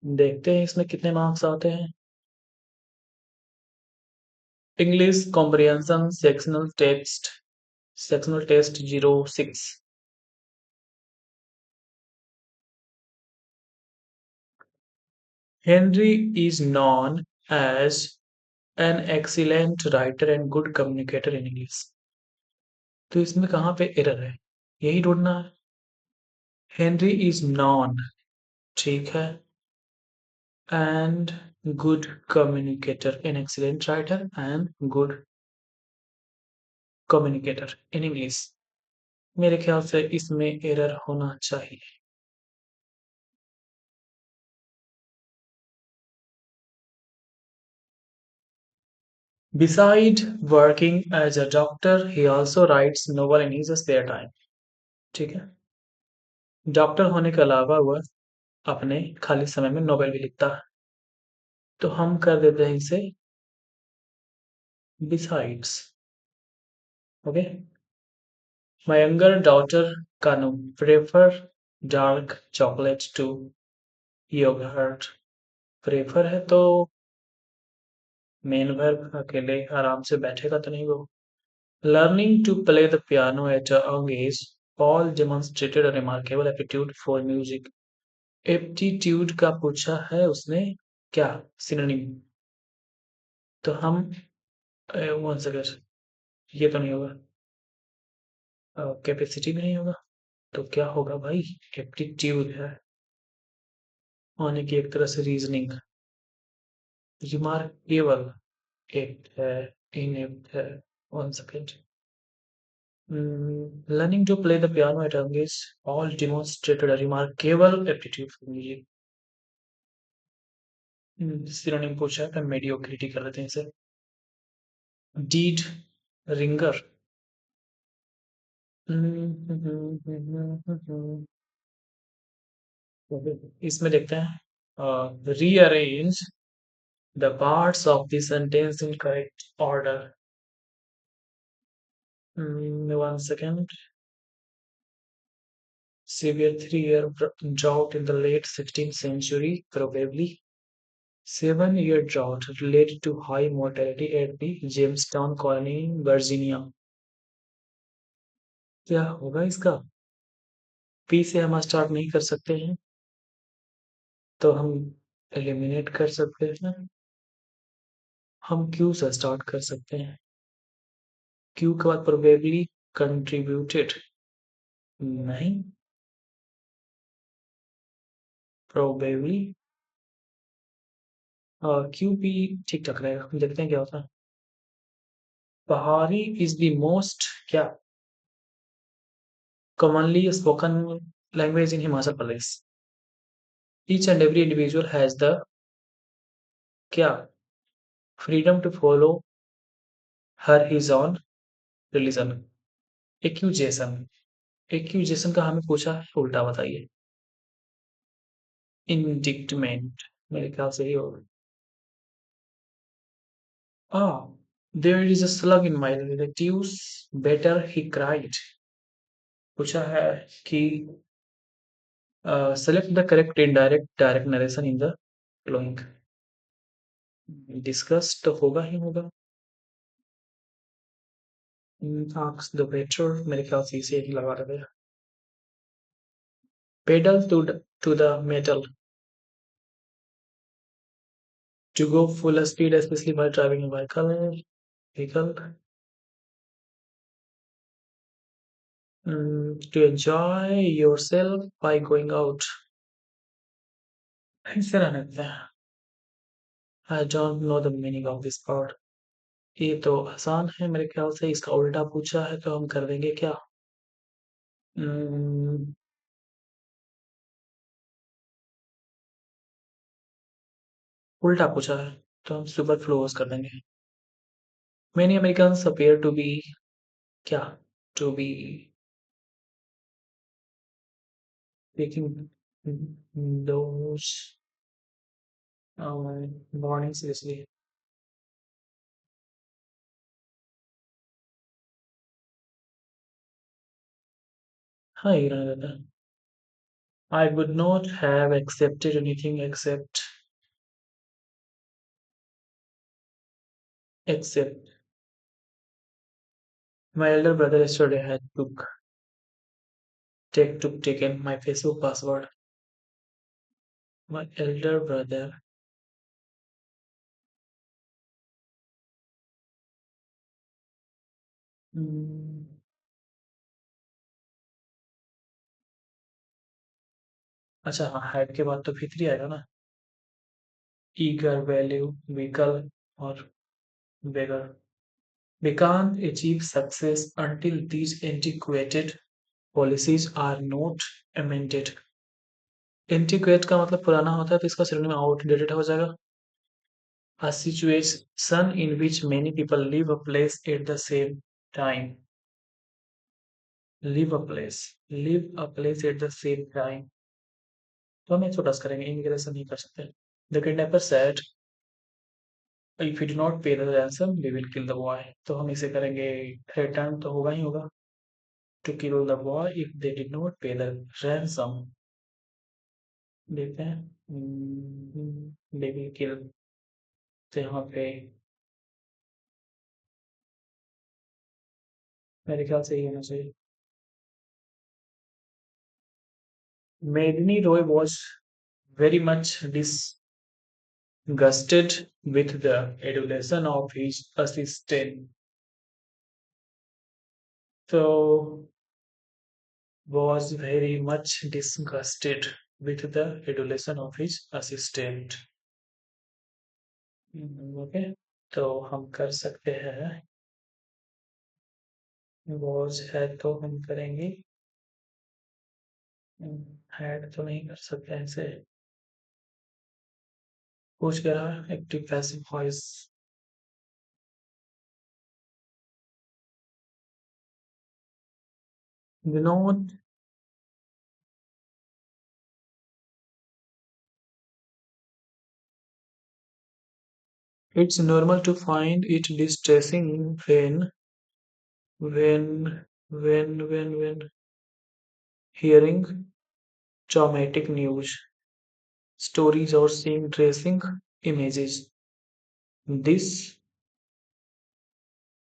देखते हैं इसमें कितने मार्क्स आते हैं। English comprehension sectional test 06। Henry is known as an excellent writer and good communicator in English। तो इसमें कहाँ पे एरर है, यही ढूंढना है। हेनरी इज नॉन, ठीक है, and good communicator, an excellent writer and good communicator in English. मेरे ख्याल से इसमें एरर होना चाहिए। Beside working as a doctor, he also writes novel in his spare time। ठीक है, डॉक्टर होने के अलावा वह अपने खाली समय में नोवेल भी लिखता है। तो हम कर देते हैं इसे besides. Okay. My younger daughter Kanu prefer dark chocolate to yogurt। Prefer है तो मेन वर्ब अकेले आराम से बैठेगा तो नहीं वो। Learning to play the piano at a young age, Paul demonstrated a remarkable aptitude for music। Aptitude का पूछा है उसने, क्या सिनोनिम। तो हम वन सेकेंड, ये तो नहीं होगा, कैपेसिटी भी नहीं होगा, तो क्या होगा भाई, एप्टीट्यूड है, होने की एक तरह से रीजनिंग। रिमार्केबल एप्ट है, इनएप्ट है, one second. Learning to play the piano at young age, all demonstrated a remarkable aptitude for music। Synonym पूछा है, मेडियोक्रिटी कर लेते हैं इसे। Dead ringer. इसमें देखते हैं, rearrange the parts of the sentence in correct order. One second. Severe 3-year drought in the late 16th century, probably 7-year drought related to high mortality at the Jamestown colony in Virginia। क्या होगा इसका, P से हम start नहीं कर सकते हैं तो हम एलिमिनेट कर सकते हैं। हम क्यू से स्टार्ट कर सकते हैं, क्यू के बाद प्रोबेबली कंट्रीब्यूटेड, नहीं, प्रोबेबली क्यू भी ठीक ठाक रहेगा, देखते हैं क्या होता है। पहाड़ी इज द मोस्ट क्या commonly spoken language in Himachal Pradesh। Each and every individual has the क्या freedom to follow her his own religion। Accusation, accusation का हमें पूछा है उल्टा बताइए। इंडिक्टमेंट, मेरे ख्याल से ही होगा। Ah, there is a slug in my relatives, better he cried। पूछा है कि select the correct indirect direct narration in the following। Discuss तो होगा ही होगा। आस्क द वेटर, मेरे ख्याल से इसे ही लगा रहे हैं। pedal to the metal, to go full speed especially while driving a vehicle, to enjoy yourself by going out। ऐसे रहने देते हैं। I don't know the meaning of this part। ये तो आसान है मेरे ख्याल से, इसका उल्टा पूछा है तो हम कर देंगे क्या। Hmm, उल्टा पूछा है तो हम सुपरफ्लुअस कर देंगे। Many Americans appear to be क्या, to be taking those warnings seriously। हाँ, ये रहने देते हैं। I would not have accepted anything except my elder brother yesterday had took taken my Facebook password. My elder brother. Hmm, अच्छा हाँ had के बाद तो भीतरी आएगा ना ईगर वैल्यू व्हीकल और बेगर we can't achieve success until these antiquated policies are not amended. एंटीक्वेट का मतलब पुराना होता है तो इसका सिनोनिम आउटडेटेड हो जाएगा a situation in which many people leave a place at the same time leave a place at the same time तो हम एक छोटा सा करेंगे इमिग्रेशन नहीं कर सकते the kidnapper said if we do not pay the ransom we will kill the boy तो हम इसे करेंगे threaten तो होगा ही होगा to kill the boy if they did not pay the ransom देखते हैं they will kill तो यहाँ पे मेरे ख्याल से ही होना चाहिए मेदिनी Roy was very much disgusted with the adulation of his assistant. So was very much disgusted with the adulation of his assistant. Okay तो हम कर सकते हैं was है तो हम करेंगे had तो नहीं कर सकते ऐसे पूछ क्या रहा है active passive voice Vinod it's normal to find it distressing when hearing traumatic news stories or seeing tracing images. This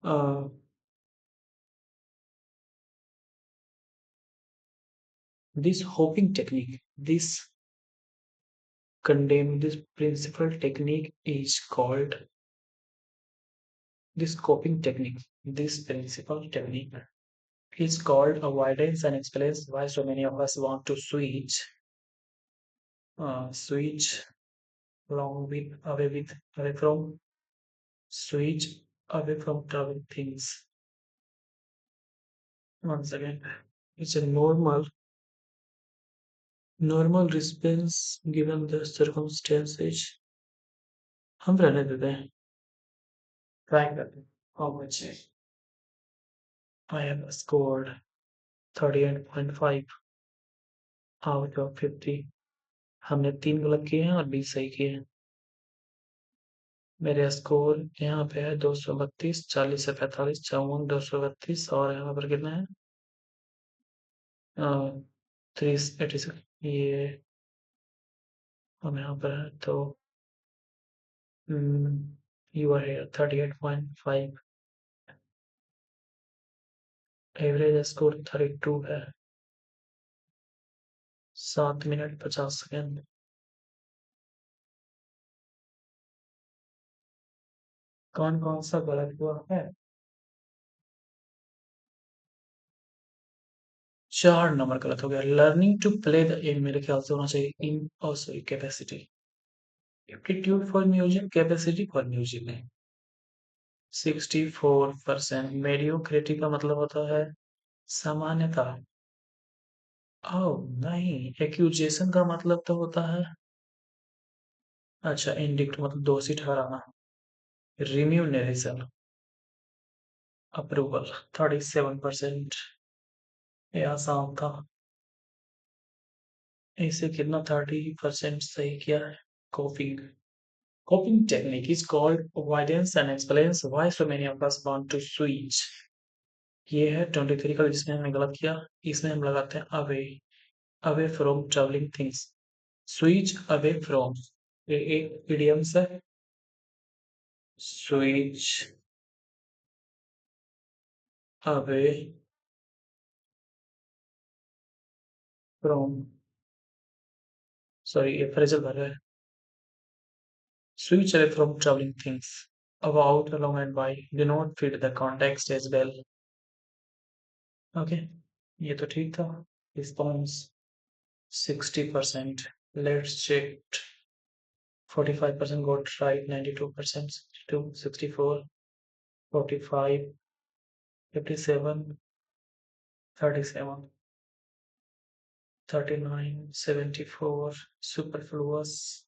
uh, this hoping technique, this principal technique is called this coping technique. This principal technique is called avoidance and explains why so many of us want to switch along with away from switch away from trouble things. Once again, it's a normal response given the circumstances. हम रहने देते हैं try करते हैं how much I have scored 38.5 out of 50 हमने 3 गलत किए हैं और 20 सही किए हैं मेरे स्कोर यहाँ पे है 232 40 से 45 54 232 और यहाँ पर कितना है 386 ये हम यहाँ पर है तो you are here 38.5 average score 32 है 7 मिनट 50 सेकेंड कौन कौन सा गलत हुआ है 4 नंबर गलत हो गया learning to play the um मेरे ख्याल से होना चाहिए in sorry capacity aptitude for music capacity for music नहीं 64% मेडियोक्रिटी का मतलब होता है सामान्यता ओह नहीं एक्यूजेशन का मतलब तो होता है अच्छा इंडिक्ट मतलब दोषी ठहराना रिम्यूनरेशन अप्रूवल 37% ये आसान था इसे कितना 30% सही किया है कॉपिंग coping technique is called avoidance and explains why so many of us want to switch ये है 23 का जिसमें हमने गलत किया इसमें हम लगाते हैं away away from traveling things. Switch away from. Idioms है. Switch away from. Sorry, ये phrasal verb है. Switch away from traveling things. About, along, and why do not fit the context as well. Okay, ये तो ठीक था. Response 60%. Let's check. 45% got right, 92%, 62, 64, 45, 57, 37, 39, 74, superfluous,